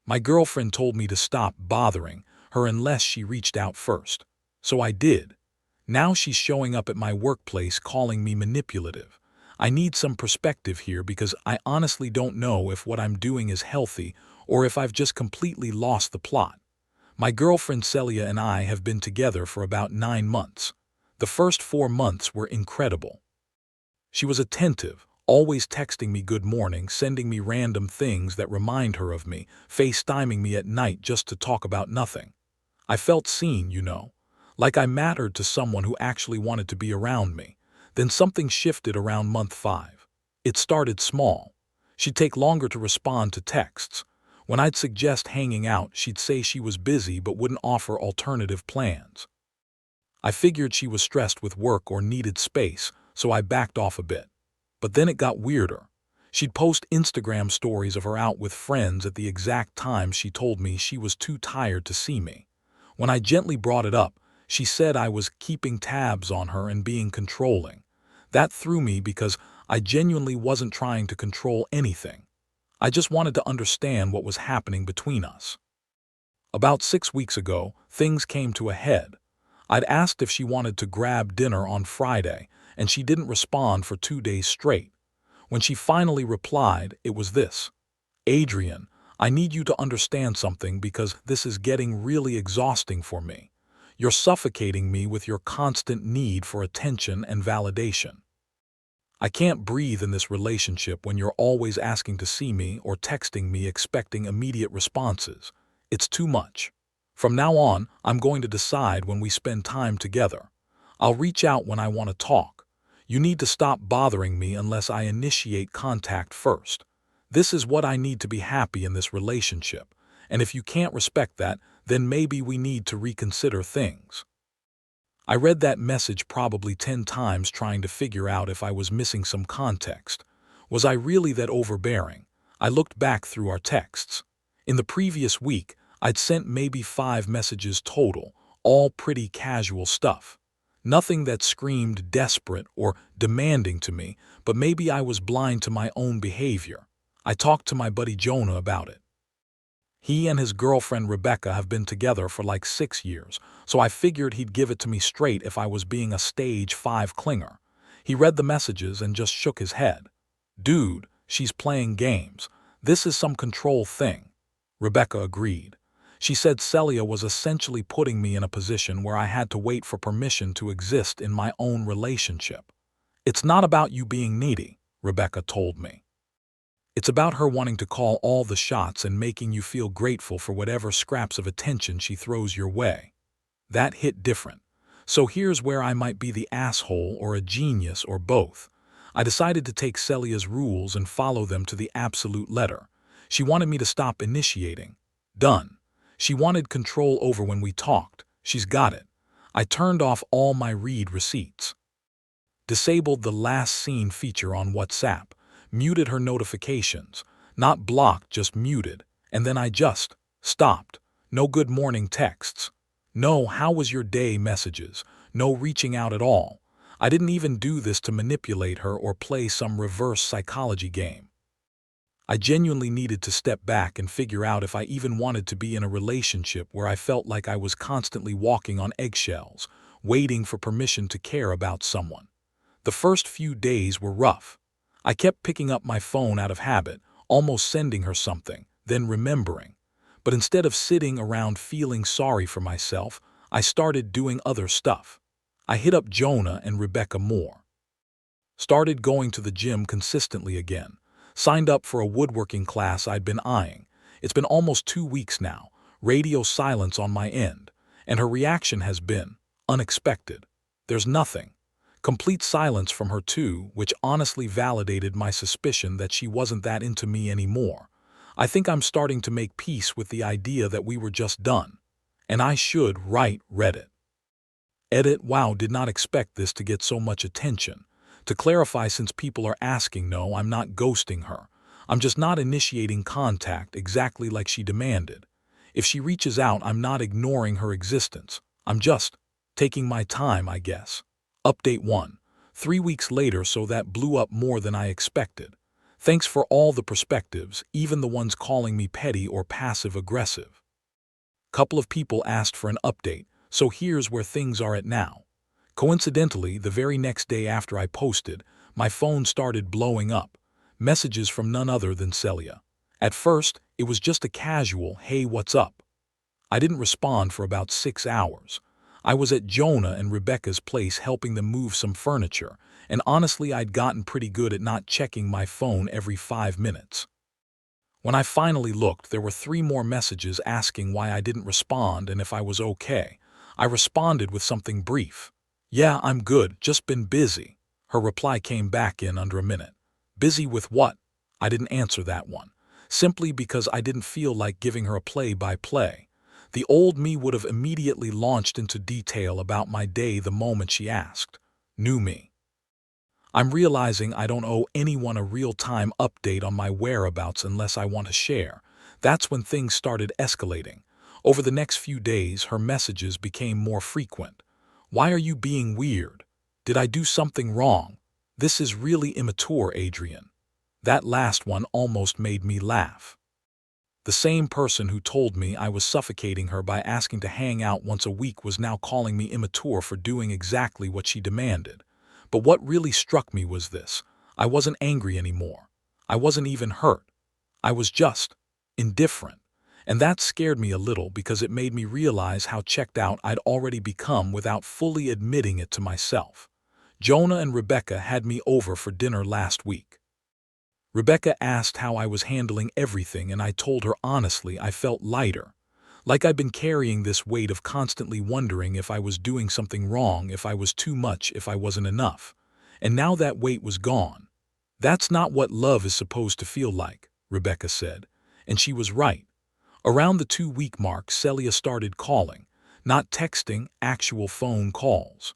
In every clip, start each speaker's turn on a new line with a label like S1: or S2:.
S1: My girlfriend told me to stop bothering her unless she reached out first. So I did. Now she's showing up at my workplace calling me manipulative. I need some perspective here because I honestly don't know if what I'm doing is healthy or if I've just completely lost the plot. My girlfriend Celia and I have been together for about 9 months. The first 4 months were incredible. She was attentive, always texting me good morning, sending me random things that remind her of me, FaceTiming me at night just to talk about nothing. I felt seen, like I mattered to someone who actually wanted to be around me. Then something shifted around month 5. It started small. She'd take longer to respond to texts. When I'd suggest hanging out, she'd say she was busy but wouldn't offer alternative plans. I figured she was stressed with work or needed space, so I backed off a bit. But then it got weirder. She'd post Instagram stories of her out with friends at the exact time she told me she was too tired to see me. When I gently brought it up, she said I was keeping tabs on her and being controlling. That threw me because I genuinely wasn't trying to control anything. I just wanted to understand what was happening between us. About 6 weeks ago, things came to a head. I'd asked if she wanted to grab dinner on Friday, and she didn't respond for 2 days straight. When she finally replied, it was this: "Adrian, I need you to understand something because this is getting really exhausting for me. You're suffocating me with your constant need for attention and validation. I can't breathe in this relationship when you're always asking to see me or texting me expecting immediate responses. It's too much. From now on, I'm going to decide when we spend time together. I'll reach out when I want to talk. You need to stop bothering me unless I initiate contact first. This is what I need to be happy in this relationship, and if you can't respect that, then maybe we need to reconsider things." I read that message probably 10 times trying to figure out if I was missing some context. Was I really that overbearing? I looked back through our texts. In the previous week, I'd sent maybe 5 messages total, all pretty casual stuff. Nothing that screamed desperate or demanding to me, but maybe I was blind to my own behavior. I talked to my buddy Jonah about it. He and his girlfriend Rebecca have been together for like 6 years, so I figured he'd give it to me straight if I was being a stage 5 clinger. He read the messages and just shook his head. "Dude, she's playing games. This is some control thing." Rebecca agreed. She said Celia was essentially putting me in a position where I had to wait for permission to exist in my own relationship. "It's not about you being needy," Rebecca told me. "It's about her wanting to call all the shots and making you feel grateful for whatever scraps of attention she throws your way." That hit different. So here's where I might be the asshole or a genius or both. I decided to take Celia's rules and follow them to the absolute letter. She wanted me to stop initiating. Done. She wanted control over when we talked. She's got it. I turned off all my read receipts. Disabled the last seen feature on WhatsApp. Muted her notifications. Not blocked, just muted. And then I just stopped. No good morning texts. No how was your day messages. No reaching out at all. I didn't even do this to manipulate her or play some reverse psychology game. I genuinely needed to step back and figure out if I even wanted to be in a relationship where I felt like I was constantly walking on eggshells, waiting for permission to care about someone. The first few days were rough. I kept picking up my phone out of habit, almost sending her something, then remembering. But instead of sitting around feeling sorry for myself, I started doing other stuff. I hit up Jonah and Rebecca more. Started going to the gym consistently again. Signed up for a woodworking class I'd been eyeing. It's been almost 2 weeks now, radio silence on my end, and her reaction has been unexpected. There's nothing. Complete silence from her too, which honestly validated my suspicion that she wasn't that into me anymore. I think I'm starting to make peace with the idea that we were just done. And I should write Reddit. Edit, wow, did not expect this to get so much attention. To clarify, since people are asking, no, I'm not ghosting her. I'm just not initiating contact exactly like she demanded. If she reaches out, I'm not ignoring her existence. I'm just taking my time, I guess. Update 1. 3 weeks later, so that blew up more than I expected. Thanks for all the perspectives, even the ones calling me petty or passive-aggressive. Couple of people asked for an update, so here's where things are at now. Coincidentally, the very next day after I posted, my phone started blowing up. Messages from none other than Celia. At first, it was just a casual, "Hey, what's up?" I didn't respond for about 6 hours. I was at Jonah and Rebecca's place helping them move some furniture, and honestly I'd gotten pretty good at not checking my phone every 5 minutes. When I finally looked, there were 3 more messages asking why I didn't respond and if I was okay. I responded with something brief. "Yeah, I'm good, just been busy." Her reply came back in under a minute. "Busy with what?" I didn't answer that one, simply because I didn't feel like giving her a play-by-play. The old me would have immediately launched into detail about my day the moment she asked. New me. I'm realizing I don't owe anyone a real-time update on my whereabouts unless I want to share. That's when things started escalating. Over the next few days, her messages became more frequent. "Why are you being weird? Did I do something wrong? This is really immature, Adrian." That last one almost made me laugh. The same person who told me I was suffocating her by asking to hang out once a week was now calling me immature for doing exactly what she demanded. But what really struck me was this. I wasn't angry anymore. I wasn't even hurt. I was just indifferent. And that scared me a little because it made me realize how checked out I'd already become without fully admitting it to myself. Jonah and Rebecca had me over for dinner last week. Rebecca asked how I was handling everything, and I told her honestly I felt lighter. Like I'd been carrying this weight of constantly wondering if I was doing something wrong, if I was too much, if I wasn't enough. And now that weight was gone. "That's not what love is supposed to feel like," Rebecca said. And she was right. Around the 2-week mark, Celia started calling. Not texting, actual phone calls.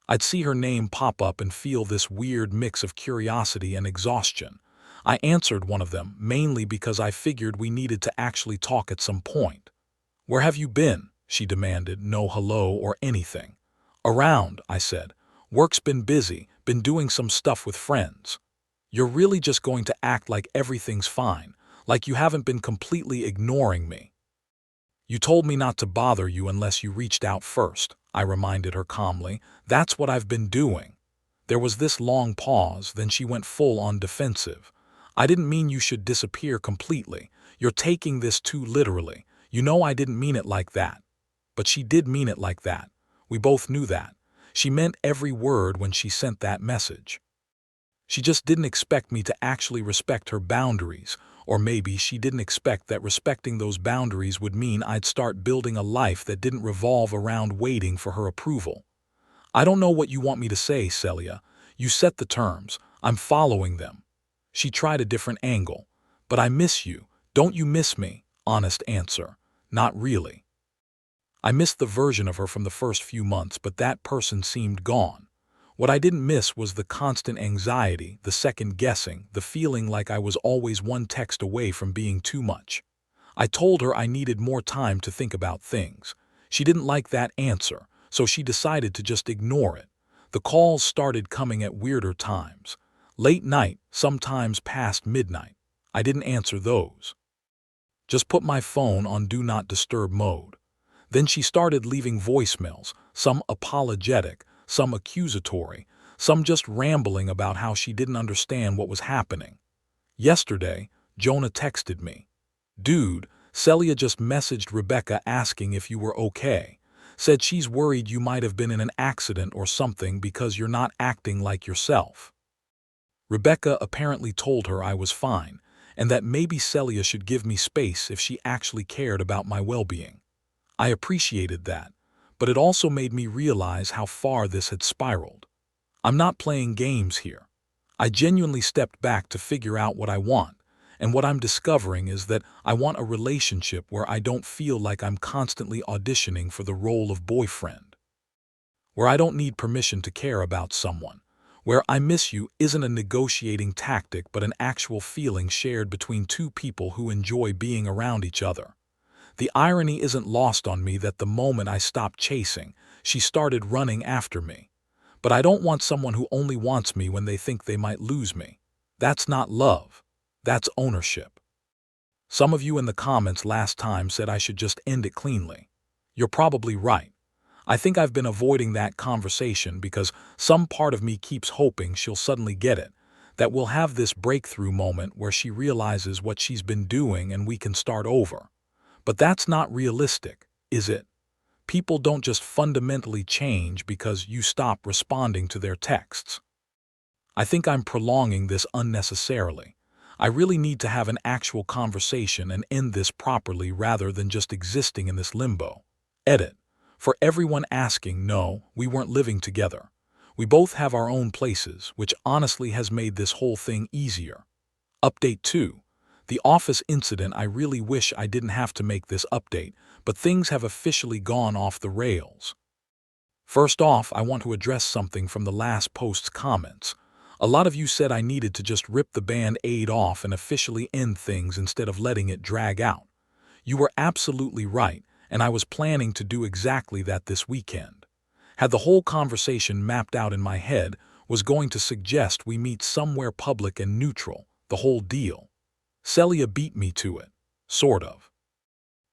S1: I'd see her name pop up and feel this weird mix of curiosity and exhaustion. I answered one of them, mainly because I figured we needed to actually talk at some point. "Where have you been?" she demanded, no hello or anything. "Around," I said. "Work's been busy, been doing some stuff with friends." "You're really just going to act like everything's fine, like you haven't been completely ignoring me." "You told me not to bother you unless you reached out first," I reminded her calmly. "That's what I've been doing." There was this long pause, then she went full on defensive. "I didn't mean you should disappear completely. You're taking this too literally. You know I didn't mean it like that." But she did mean it like that. We both knew that. She meant every word when she sent that message. She just didn't expect me to actually respect her boundaries, or maybe she didn't expect that respecting those boundaries would mean I'd start building a life that didn't revolve around waiting for her approval. "I don't know what you want me to say, Celia. You set the terms. I'm following them." She tried a different angle. "But I miss you. Don't you miss me?" Honest answer. "Not really." I missed the version of her from the first few months, but that person seemed gone. What I didn't miss was the constant anxiety, the second-guessing, the feeling like I was always one text away from being too much. I told her I needed more time to think about things. She didn't like that answer, so she decided to just ignore it. The calls started coming at weirder times. Late night, sometimes past midnight. I didn't answer those. Just put my phone on Do Not Disturb mode. Then she started leaving voicemails, some apologetic, some accusatory, some just rambling about how she didn't understand what was happening. Yesterday, Jonah texted me. "Dude, Celia just messaged Rebecca asking if you were okay. Said she's worried you might have been in an accident or something because you're not acting like yourself." Rebecca apparently told her I was fine, and that maybe Celia should give me space if she actually cared about my well-being. I appreciated that, but it also made me realize how far this had spiraled. I'm not playing games here. I genuinely stepped back to figure out what I want, and what I'm discovering is that I want a relationship where I don't feel like I'm constantly auditioning for the role of boyfriend. Where I don't need permission to care about someone. Where "I miss you" isn't a negotiating tactic but an actual feeling shared between two people who enjoy being around each other. The irony isn't lost on me that the moment I stopped chasing, she started running after me. But I don't want someone who only wants me when they think they might lose me. That's not love. That's ownership. Some of you in the comments last time said I should just end it cleanly. You're probably right. I think I've been avoiding that conversation because some part of me keeps hoping she'll suddenly get it, that we'll have this breakthrough moment where she realizes what she's been doing and we can start over. But that's not realistic, is it? People don't just fundamentally change because you stop responding to their texts. I think I'm prolonging this unnecessarily. I really need to have an actual conversation and end this properly rather than just existing in this limbo. Edit. For everyone asking, no, we weren't living together. We both have our own places, which honestly has made this whole thing easier. Update 2. The office incident. I really wish I didn't have to make this update, but things have officially gone off the rails. First off, I want to address something from the last post's comments. A lot of you said I needed to just rip the band-aid off and officially end things instead of letting it drag out. You were absolutely right, and I was planning to do exactly that this weekend. Had the whole conversation mapped out in my head, was going to suggest we meet somewhere public and neutral, the whole deal. Celia beat me to it. Sort of.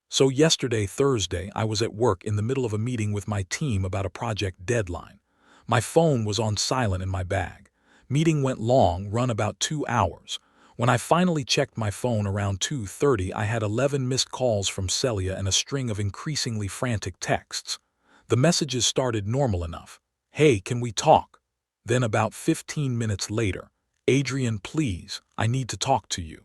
S1: So yesterday, Thursday, I was at work in the middle of a meeting with my team about a project deadline. My phone was on silent in my bag. Meeting went long, run about 2 hours. When I finally checked my phone around 2:30, I had 11 missed calls from Celia and a string of increasingly frantic texts. The messages started normal enough. Hey, can we talk? Then about 15 minutes later, Adrian, please, I need to talk to you.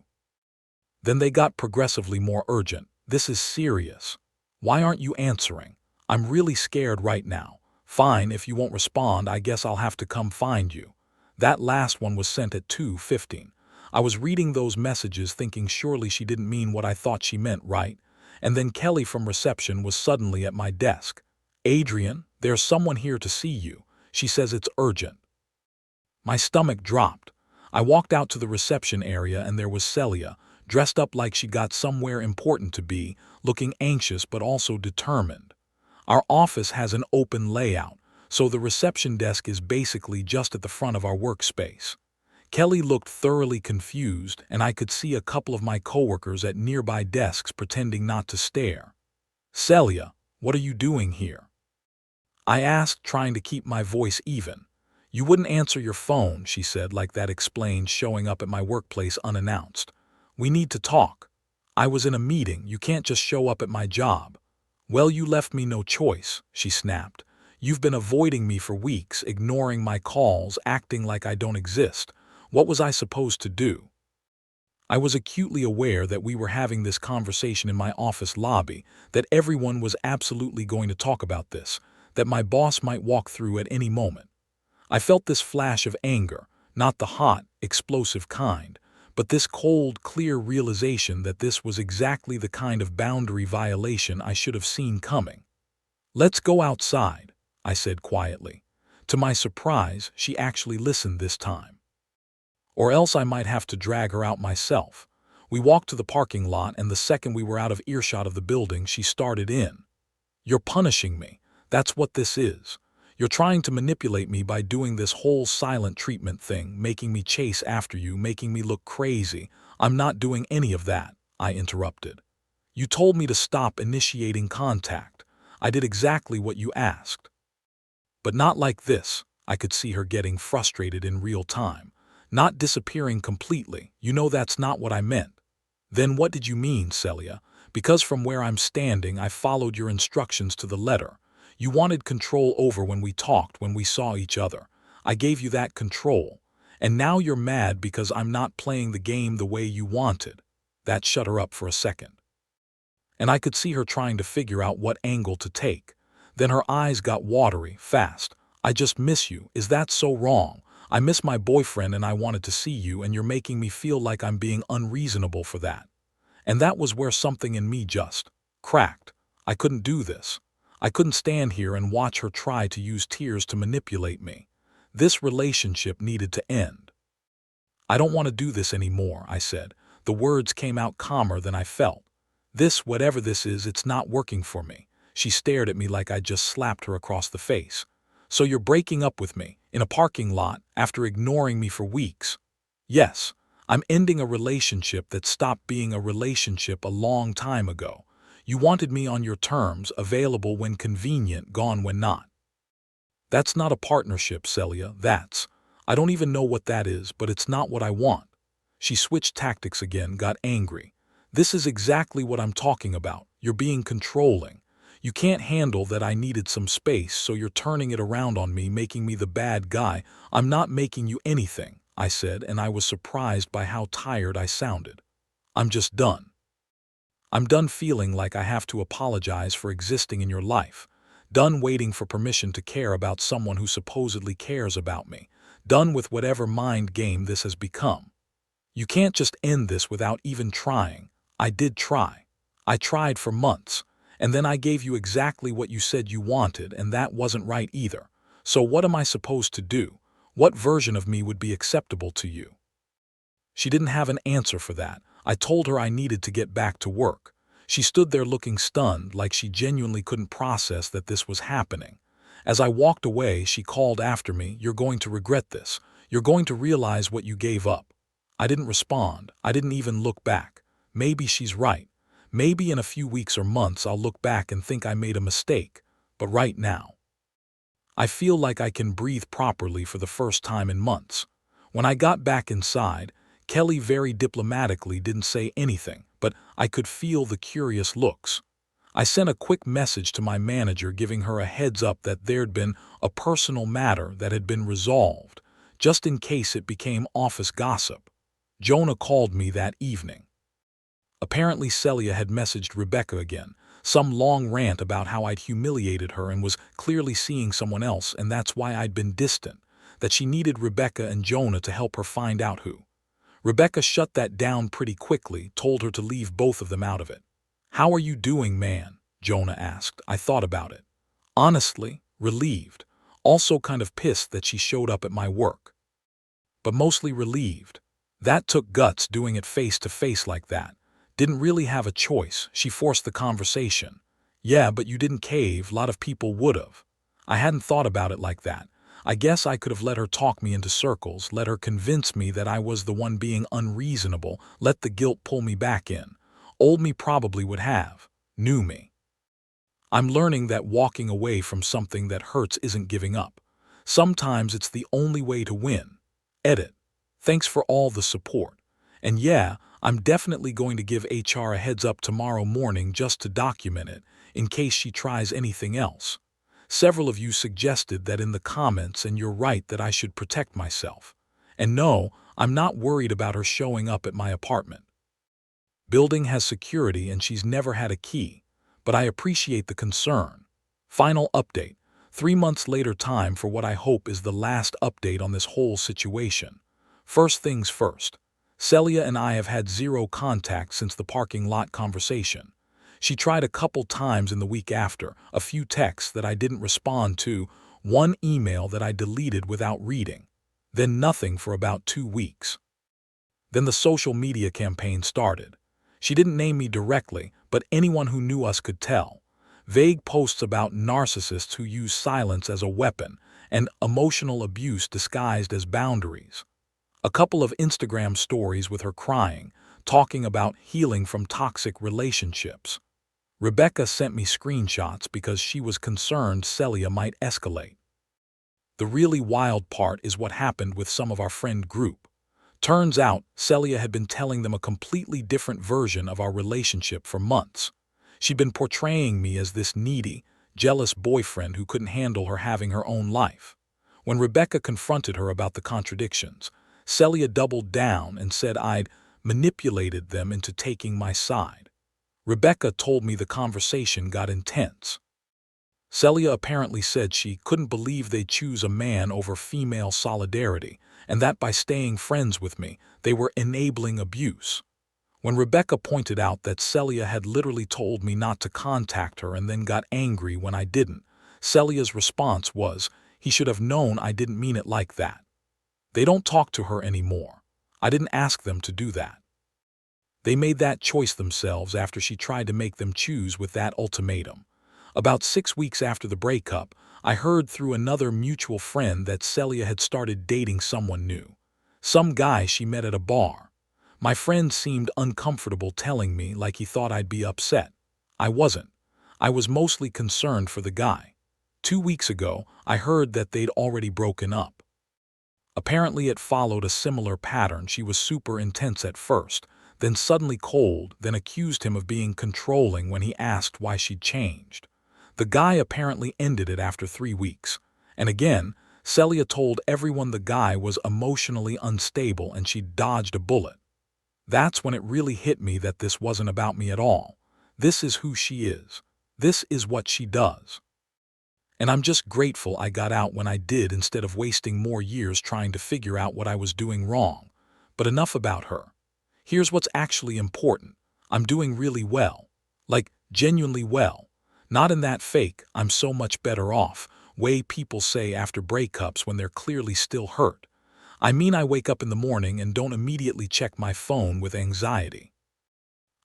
S1: Then they got progressively more urgent. This is serious. Why aren't you answering? I'm really scared right now. Fine, if you won't respond, I guess I'll have to come find you. That last one was sent at 2:15. I was reading those messages thinking surely she didn't mean what I thought she meant, right? And then Qley from reception was suddenly at my desk. Adrian, there's someone here to see you. She says it's urgent. My stomach dropped. I walked out to the reception area and there was Celia, dressed up like she got somewhere important to be, looking anxious but also determined. Our office has an open layout, so the reception desk is basically just at the front of our workspace. Qley looked thoroughly confused, and I could see a couple of my coworkers at nearby desks pretending not to stare. Celia, what are you doing here? I asked, trying to keep my voice even. You wouldn't answer your phone, she said, like that explained showing up at my workplace unannounced. We need to talk. I was in a meeting, you can't just show up at my job. Well, you left me no choice, she snapped. You've been avoiding me for weeks, ignoring my calls, acting like I don't exist. What was I supposed to do? I was acutely aware that we were having this conversation in my office lobby, that everyone was absolutely going to talk about this, that my boss might walk through at any moment. I felt this flash of anger, not the hot, explosive kind, but this cold, clear realization that this was exactly the kind of boundary violation I should have seen coming. Let's go outside, I said quietly. To my surprise, she actually listened this time. Or else I might have to drag her out myself. We walked to the parking lot, and the second we were out of earshot of the building, she started in. You're punishing me. That's what this is. You're trying to manipulate me by doing this whole silent treatment thing, making me chase after you, making me look crazy. I'm not doing any of that, I interrupted. You told me to stop initiating contact. I did exactly what you asked. But not like this. I could see her getting frustrated in real time. Not disappearing completely. You know that's not what I meant. Then what did you mean, Celia? Because from where I'm standing, I followed your instructions to the letter. You wanted control over when we talked, when we saw each other. I gave you that control. And now you're mad because I'm not playing the game the way you wanted. That shut her up for a second. And I could see her trying to figure out what angle to take. Then her eyes got watery, fast. I just miss you. Is that so wrong? I miss my boyfriend and I wanted to see you, and you're making me feel like I'm being unreasonable for that. And that was where something in me just cracked. I couldn't do this. I couldn't stand here and watch her try to use tears to manipulate me. This relationship needed to end. I don't want to do this anymore, I said. The words came out calmer than I felt. This, whatever this is, it's not working for me. She stared at me like I'd just slapped her across the face. So you're breaking up with me, in a parking lot, after ignoring me for weeks. Yes, I'm ending a relationship that stopped being a relationship a long time ago. You wanted me on your terms, available when convenient, gone when not. That's not a partnership, Celia, I don't even know what that is, but it's not what I want. She switched tactics again, got angry. This is exactly what I'm talking about. You're being controlling. You can't handle that I needed some space, so you're turning it around on me, making me the bad guy. I'm not making you anything, I said, and I was surprised by how tired I sounded. I'm just done. I'm done feeling like I have to apologize for existing in your life. Done waiting for permission to care about someone who supposedly cares about me. Done with whatever mind game this has become. You can't just end this without even trying. I did try. I tried for months. And then I gave you exactly what you said you wanted, and that wasn't right either. So what am I supposed to do? What version of me would be acceptable to you? She didn't have an answer for that. I told her I needed to get back to work. She stood there looking stunned, like she genuinely couldn't process that this was happening. As I walked away, she called after me, "You're going to regret this. You're going to realize what you gave up." I didn't respond. I didn't even look back. Maybe she's right. Maybe in a few weeks or months I'll look back and think I made a mistake. But right now, I feel like I can breathe properly for the first time in months. When I got back inside, Qley very diplomatically didn't say anything, but I could feel the curious looks. I sent a quick message to my manager giving her a heads up that there'd been a personal matter that had been resolved, just in case it became office gossip. Jonah called me that evening. Apparently Celia had messaged Rebecca again, some long rant about how I'd humiliated her and was clearly seeing someone else, and that's why I'd been distant, that she needed Rebecca and Jonah to help her find out who. Rebecca shut that down pretty quickly, told her to leave both of them out of it. "How are you doing, man?" Jonah asked. I thought about it. Honestly, relieved. Also kind of pissed that she showed up at my work. But mostly relieved. That took guts, doing it face to face like that. Didn't really have a choice. She forced the conversation. "Yeah, but you didn't cave. A lot of people would've." I hadn't thought about it like that. I guess I could have let her talk me into circles, let her convince me that I was the one being unreasonable, let the guilt pull me back in. Old me probably would have. New me. I'm learning that walking away from something that hurts isn't giving up. Sometimes it's the only way to win. Edit. Thanks for all the support. And yeah, I'm definitely going to give HR a heads up tomorrow morning just to document it, in case she tries anything else. Several of you suggested that in the comments, and you're right that I should protect myself. And no, I'm not worried about her showing up at my apartment. Building has security and she's never had a key, but I appreciate the concern. Final update. 3 months later, time for what I hope is the last update on this whole situation. First things first. Celia and I have had zero contact since the parking lot conversation. She tried a couple times in the week after, a few texts that I didn't respond to, one email that I deleted without reading. Then nothing for about 2 weeks. Then the social media campaign started. She didn't name me directly, but anyone who knew us could tell. Vague posts about narcissists who use silence as a weapon and emotional abuse disguised as boundaries. A couple of Instagram stories with her crying, talking about healing from toxic relationships. Rebecca sent me screenshots because she was concerned Celia might escalate. The really wild part is what happened with some of our friend group. Turns out, Celia had been telling them a completely different version of our relationship for months. She'd been portraying me as this needy, jealous boyfriend who couldn't handle her having her own life. When Rebecca confronted her about the contradictions, Celia doubled down and said I'd manipulated them into taking my side. Rebecca told me the conversation got intense. Celia apparently said she couldn't believe they'd choose a man over female solidarity, and that by staying friends with me, they were enabling abuse. When Rebecca pointed out that Celia had literally told me not to contact her and then got angry when I didn't, Celia's response was, he should have known I didn't mean it like that. They don't talk to her anymore. I didn't ask them to do that. They made that choice themselves after she tried to make them choose with that ultimatum. About 6 weeks after the breakup, I heard through another mutual friend that Celia had started dating someone new. Some guy she met at a bar. My friend seemed uncomfortable telling me like he thought I'd be upset. I wasn't. I was mostly concerned for the guy. 2 weeks ago, I heard that they'd already broken up. Apparently it followed a similar pattern. She was super intense at first, then suddenly cold, then accused him of being controlling when he asked why she'd changed. The guy apparently ended it after 3 weeks. And again, Celia told everyone the guy was emotionally unstable and she'd dodged a bullet. That's when it really hit me that this wasn't about me at all. This is who she is. This is what she does. And I'm just grateful I got out when I did instead of wasting more years trying to figure out what I was doing wrong. But enough about her. Here's what's actually important. I'm doing really well. Like, genuinely well. Not in that fake, I'm so much better off, way people say after breakups when they're clearly still hurt. I mean, I wake up in the morning and don't immediately check my phone with anxiety.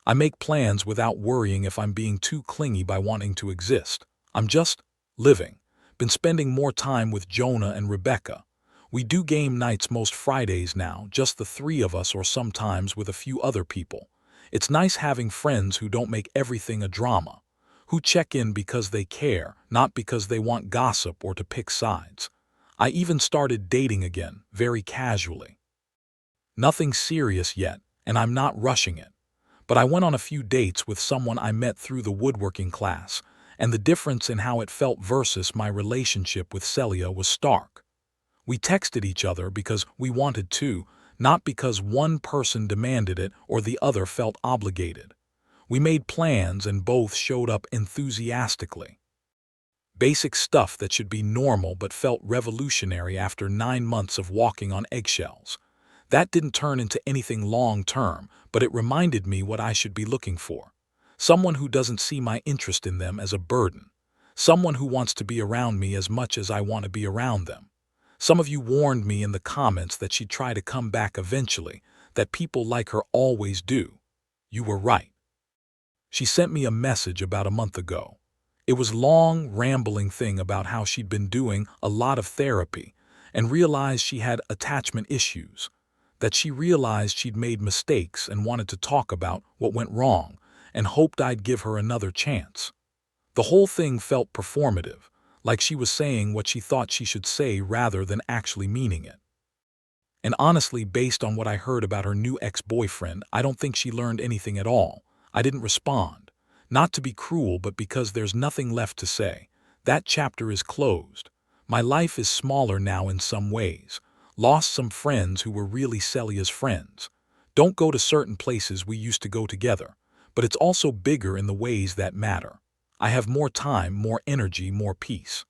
S1: I make plans without worrying if I'm being too clingy by wanting to exist. I'm just living. Been spending more time with Jonah and Rebecca. We do game nights most Fridays now, just the three of us or sometimes with a few other people. It's nice having friends who don't make everything a drama, who check in because they care, not because they want gossip or to pick sides. I even started dating again, very casually. Nothing serious yet, and I'm not rushing it. But I went on a few dates with someone I met through the woodworking class, and the difference in how it felt versus my relationship with Celia was stark. We texted each other because we wanted to, not because one person demanded it or the other felt obligated. We made plans and both showed up enthusiastically. Basic stuff that should be normal but felt revolutionary after 9 months of walking on eggshells. That didn't turn into anything long-term, but it reminded me what I should be looking for. Someone who doesn't see my interest in them as a burden. Someone who wants to be around me as much as I want to be around them. Some of you warned me in the comments that she'd try to come back eventually, that people like her always do. You were right. She sent me a message about a month ago. It was a long, rambling thing about how she'd been doing a lot of therapy and realized she had attachment issues, that she realized she'd made mistakes and wanted to talk about what went wrong and hoped I'd give her another chance. The whole thing felt performative, like she was saying what she thought she should say rather than actually meaning it. And honestly, based on what I heard about her new ex-boyfriend, I don't think she learned anything at all. I didn't respond. Not to be cruel, but because there's nothing left to say. That chapter is closed. My life is smaller now in some ways. Lost some friends who were really Celia's friends. Don't go to certain places we used to go together. But it's also bigger in the ways that matter. I have more time, more energy, more peace.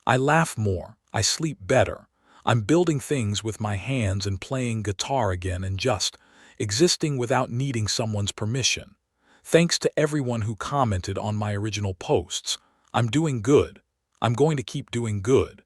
S1: I laugh more. I sleep better. I'm building things with my hands and playing guitar again and just existing without needing someone's permission. Thanks to everyone who commented on my original posts. I'm doing good. I'm going to keep doing good.